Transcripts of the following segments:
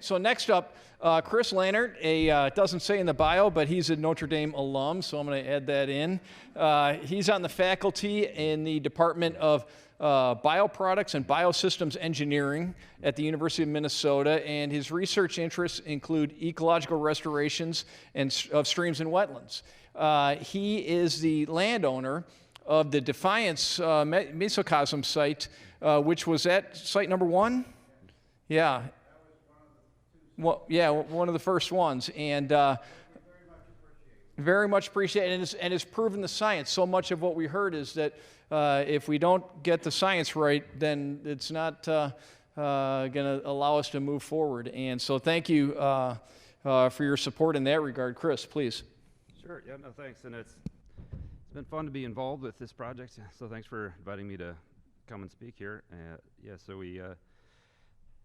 so next up, Chris Lenhart, doesn't say in the bio, but he's a Notre Dame alum, so I'm going to add that in. He's on the faculty in the Department of Bioproducts and Biosystems Engineering at the University of Minnesota, and his research interests include ecological restorations of streams and wetlands. He is the landowner of the Defiance mesocosm site, which was at site number 1? Yeah. Well, yeah, one of the first ones, and very much appreciated, and it's proven the science. So much of what we heard is that if we don't get the science right, then it's not going to allow us to move forward. And so thank you for your support in that regard. Chris, please. Sure, yeah, no, thanks, and it's been fun to be involved with this project, so thanks for inviting me to come and speak here. Yeah, so we,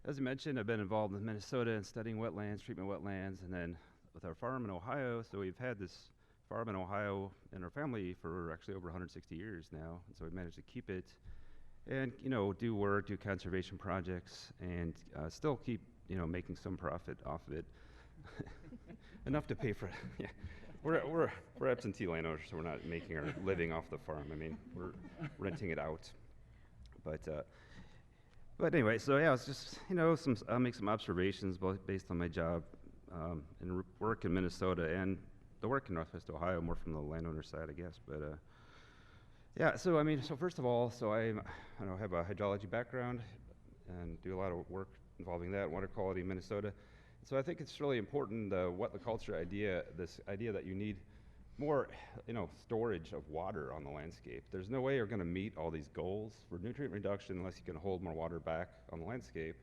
as you mentioned, I've been involved in Minnesota in studying wetlands, treatment wetlands, and then with our farm in Ohio. So we've had this farm in Ohio in our family for actually over 160 years now, and so we've managed to keep it and, do work, do conservation projects, and still keep, making some profit off of it. Enough to pay for it, yeah. We're absentee landowners, so we're not making our living off the farm. I mean, we're renting it out. But anyway, so yeah, it's just, I'll make some observations based on my job and work in Minnesota and the work in Northwest Ohio, more from the landowner side, I guess. But yeah, so so first of all, so I have a hydrology background and do a lot of work involving that, water quality in Minnesota. So I think it's really important, what the culture idea, this idea that you need more, storage of water on the landscape. There's no way you're going to meet all these goals for nutrient reduction unless you can hold more water back on the landscape.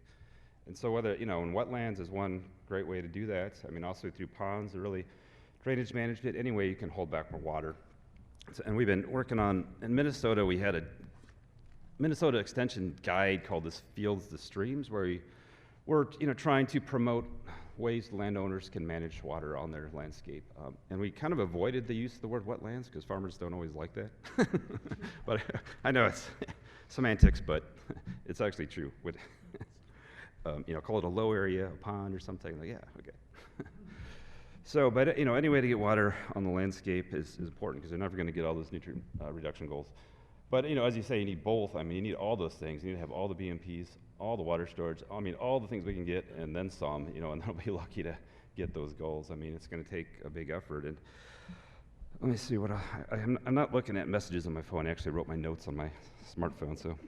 And so whether, and wetlands is one great way to do that. I mean, also through ponds, or really drainage management, any way you can hold back more water. So, and we've been working on, in Minnesota, we had a Minnesota Extension guide called this Fields to Streams, where we're trying to promote ways landowners can manage water on their landscape. And we kind of avoided the use of the word wetlands because farmers don't always like that. But I know it's semantics, but it's actually true. Call it a low area, a pond or something. Like, yeah, okay. So, but any way to get water on the landscape is important because they're never going to get all those nutrient reduction goals. But as you say, you need both. I mean, you need all those things. You need to have all the BMPs, all the water storage. I mean, all the things we can get, and then some. And they'll be lucky to get those goals. I mean, it's going to take a big effort. And let me see what I'm not looking at messages on my phone. I actually wrote my notes on my smartphone, so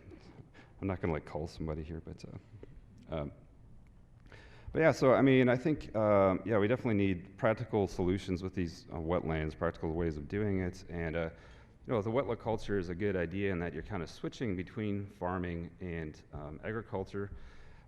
I'm not going to call somebody here. But yeah. So I mean, I think yeah, we definitely need practical solutions with these wetlands, practical ways of doing it, and. The wetland culture is a good idea in that you're kind of switching between farming and agriculture,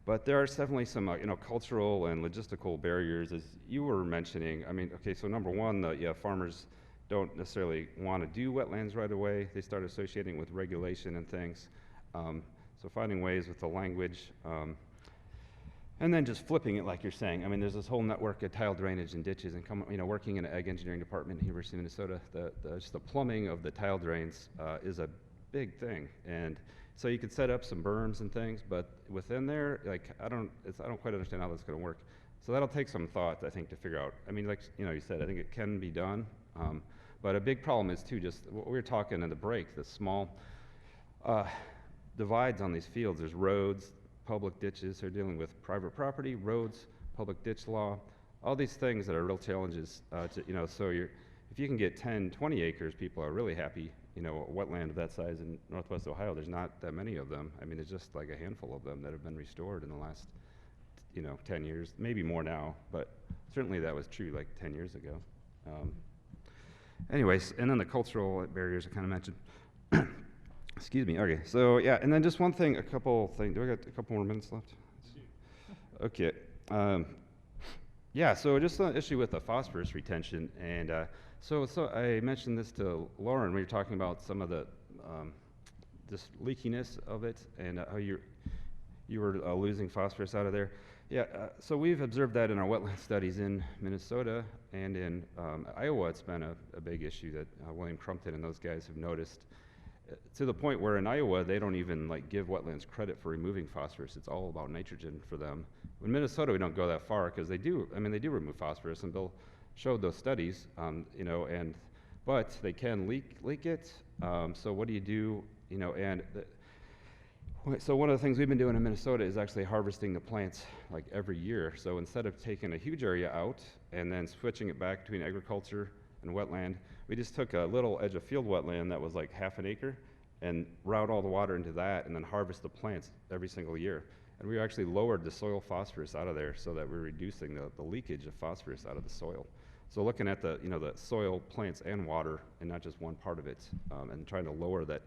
but there are definitely some cultural and logistical barriers, as you were mentioning. I mean, okay, so number one, farmers don't necessarily want to do wetlands right away. They start associating with regulation and things. So finding ways with the language, and then just flipping it like you're saying. I mean, there's this whole network of tile drainage and ditches, and working in an ag engineering department at the University of Minnesota, just the plumbing of the tile drains is a big thing. And so you could set up some berms and things, but within there, I don't quite understand how that's going to work. So that'll take some thought, I think, to figure out. I mean, you said, I think it can be done, but a big problem is too just what we were talking in the break, the small divides on these fields. There's roads, public ditches. They're dealing with private property, roads, public ditch law, all these things that are real challenges. So if you can get 10, 20 acres, people are really happy. A wetland of that size in Northwest Ohio, there's not that many of them. I mean, there's just like a handful of them that have been restored in the last, 10 years, maybe more now, but certainly that was true like 10 years ago. Anyways, and then the cultural barriers I kind of mentioned. Excuse me. Okay. So yeah, and then just one thing, a couple things. Do I got a couple more minutes left? Okay. Yeah. So just an issue with the phosphorus retention, and so I mentioned this to Lauren. We were talking about some of the just leakiness of it, and how you were losing phosphorus out of there. Yeah. So we've observed that in our wetland studies in Minnesota and in Iowa. It's been a big issue that William Crumpton and those guys have noticed. to the point where in Iowa, they don't even like give wetlands credit for removing phosphorus. It's all about nitrogen for them. In Minnesota, we don't go that far because they do remove phosphorus, and Bill showed those studies, you know, but they can leak it. So what do you do, you know, so one of the things we've been doing in Minnesota is actually harvesting the plants like every year. So instead of taking a huge area out and then switching it back between agriculture and wetland, we just took a little edge of field wetland that was like half an acre and route all the water into that and then harvest the plants every single year. And we actually lowered the soil phosphorus out of there so that we're reducing the leakage of phosphorus out of the soil. So looking at the soil, plants, and water, and not just one part of it, and trying to lower that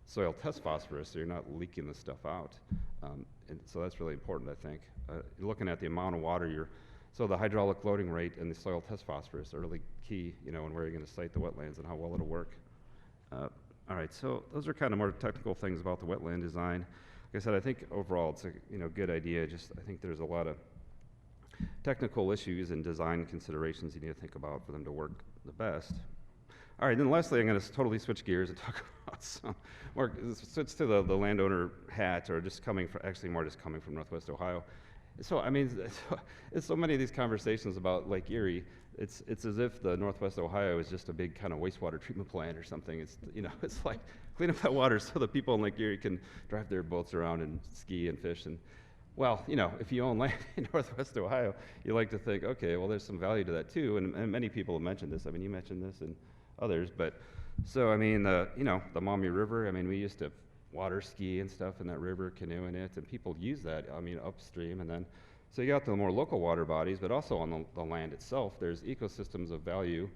soil test phosphorus so you're not leaking the stuff out. And so that's really important, I think. Looking at the amount of water so the hydraulic loading rate and the soil test phosphorus are really key, you know, in where you're going to site the wetlands and how well it'll work. All right, so those are kind of more technical things about the wetland design. Like I said, I think overall it's a good idea. Just I think there's a lot of technical issues and design considerations you need to think about for them to work the best. All right, then lastly, I'm going to totally switch gears and talk about switch to the landowner hat, or just coming from Northwest Ohio. So I mean, it's so many of these conversations about Lake Erie. It's as if the Northwest Ohio is just a big kind of wastewater treatment plant or something. It's it's like clean up that water so the people in Lake Erie can drive their boats around and ski and fish. And well, if you own land in Northwest Ohio, you like to think, okay, well, there's some value to that too. And many people have mentioned this. I mean, you mentioned this and others, but so I mean, the Maumee River. I mean, we used to water ski and stuff in that river, canoe in it, and people use that. I mean, upstream, and then so you got the more local water bodies, but also on the land itself, there's ecosystems of value.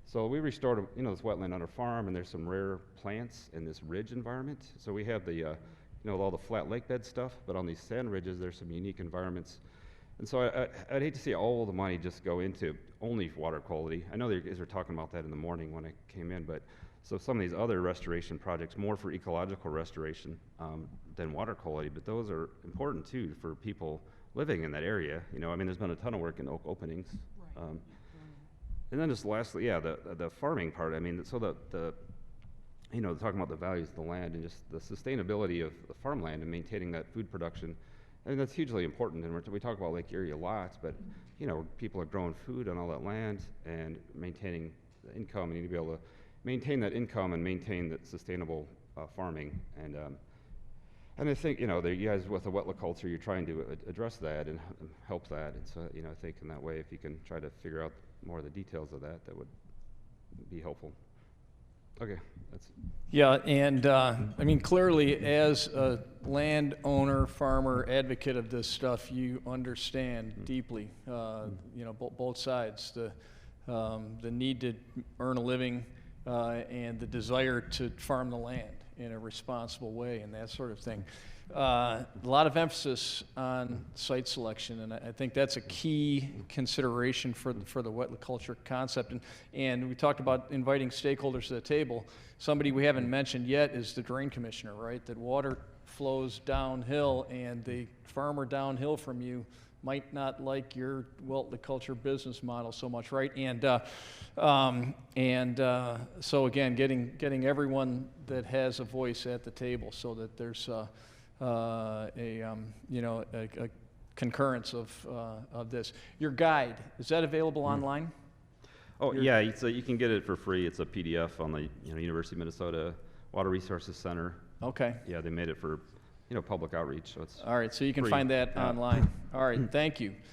So we restored this wetland on our farm, and there's some rare plants in this ridge environment. So we have the all the flat lake bed stuff, but on these sand ridges, there's some unique environments. And so I'd hate to see all the money just go into only water quality. I know you guys were talking about that in the morning when I came in, but so some of these other restoration projects, more for ecological restoration than water quality, but those are important too for people living in that area. I mean, there's been a ton of work in oak openings. Right. And then just lastly, yeah, the farming part. I mean, so talking about the values of the land and just the sustainability of the farmland and maintaining that food production. I think that's hugely important, and we talk about Lake Erie a lot, but people are growing food on all that land and maintaining the income. You need to be able to maintain that income and maintain that sustainable farming. And I think you guys with the wetland culture, you're trying to address that and help that. And so I think in that way, if you can try to figure out more of the details of that, that would be helpful. Okay, that's. Yeah, and I mean, clearly, as a landowner, farmer, advocate of this stuff, you understand deeply, both sides, the need to earn a living and the desire to farm the land in a responsible way and that sort of thing. A lot of emphasis on site selection, and I think that's a key consideration for the wetland culture concept. And we talked about inviting stakeholders to the table. Somebody we haven't mentioned yet is the drain commissioner, right? That water flows downhill, and the farmer downhill from you might not like your wetland culture business model so much, right? So again, getting everyone that has a voice at the table so that there's a concurrence of this. Your guide, is that available online? Oh, yeah, so you can get it for free. It's a PDF on the University of Minnesota Water Resources Center. Okay. Yeah, they made it for public outreach, so it's all right. So you can free. Find that online. All right, thank you. Yep.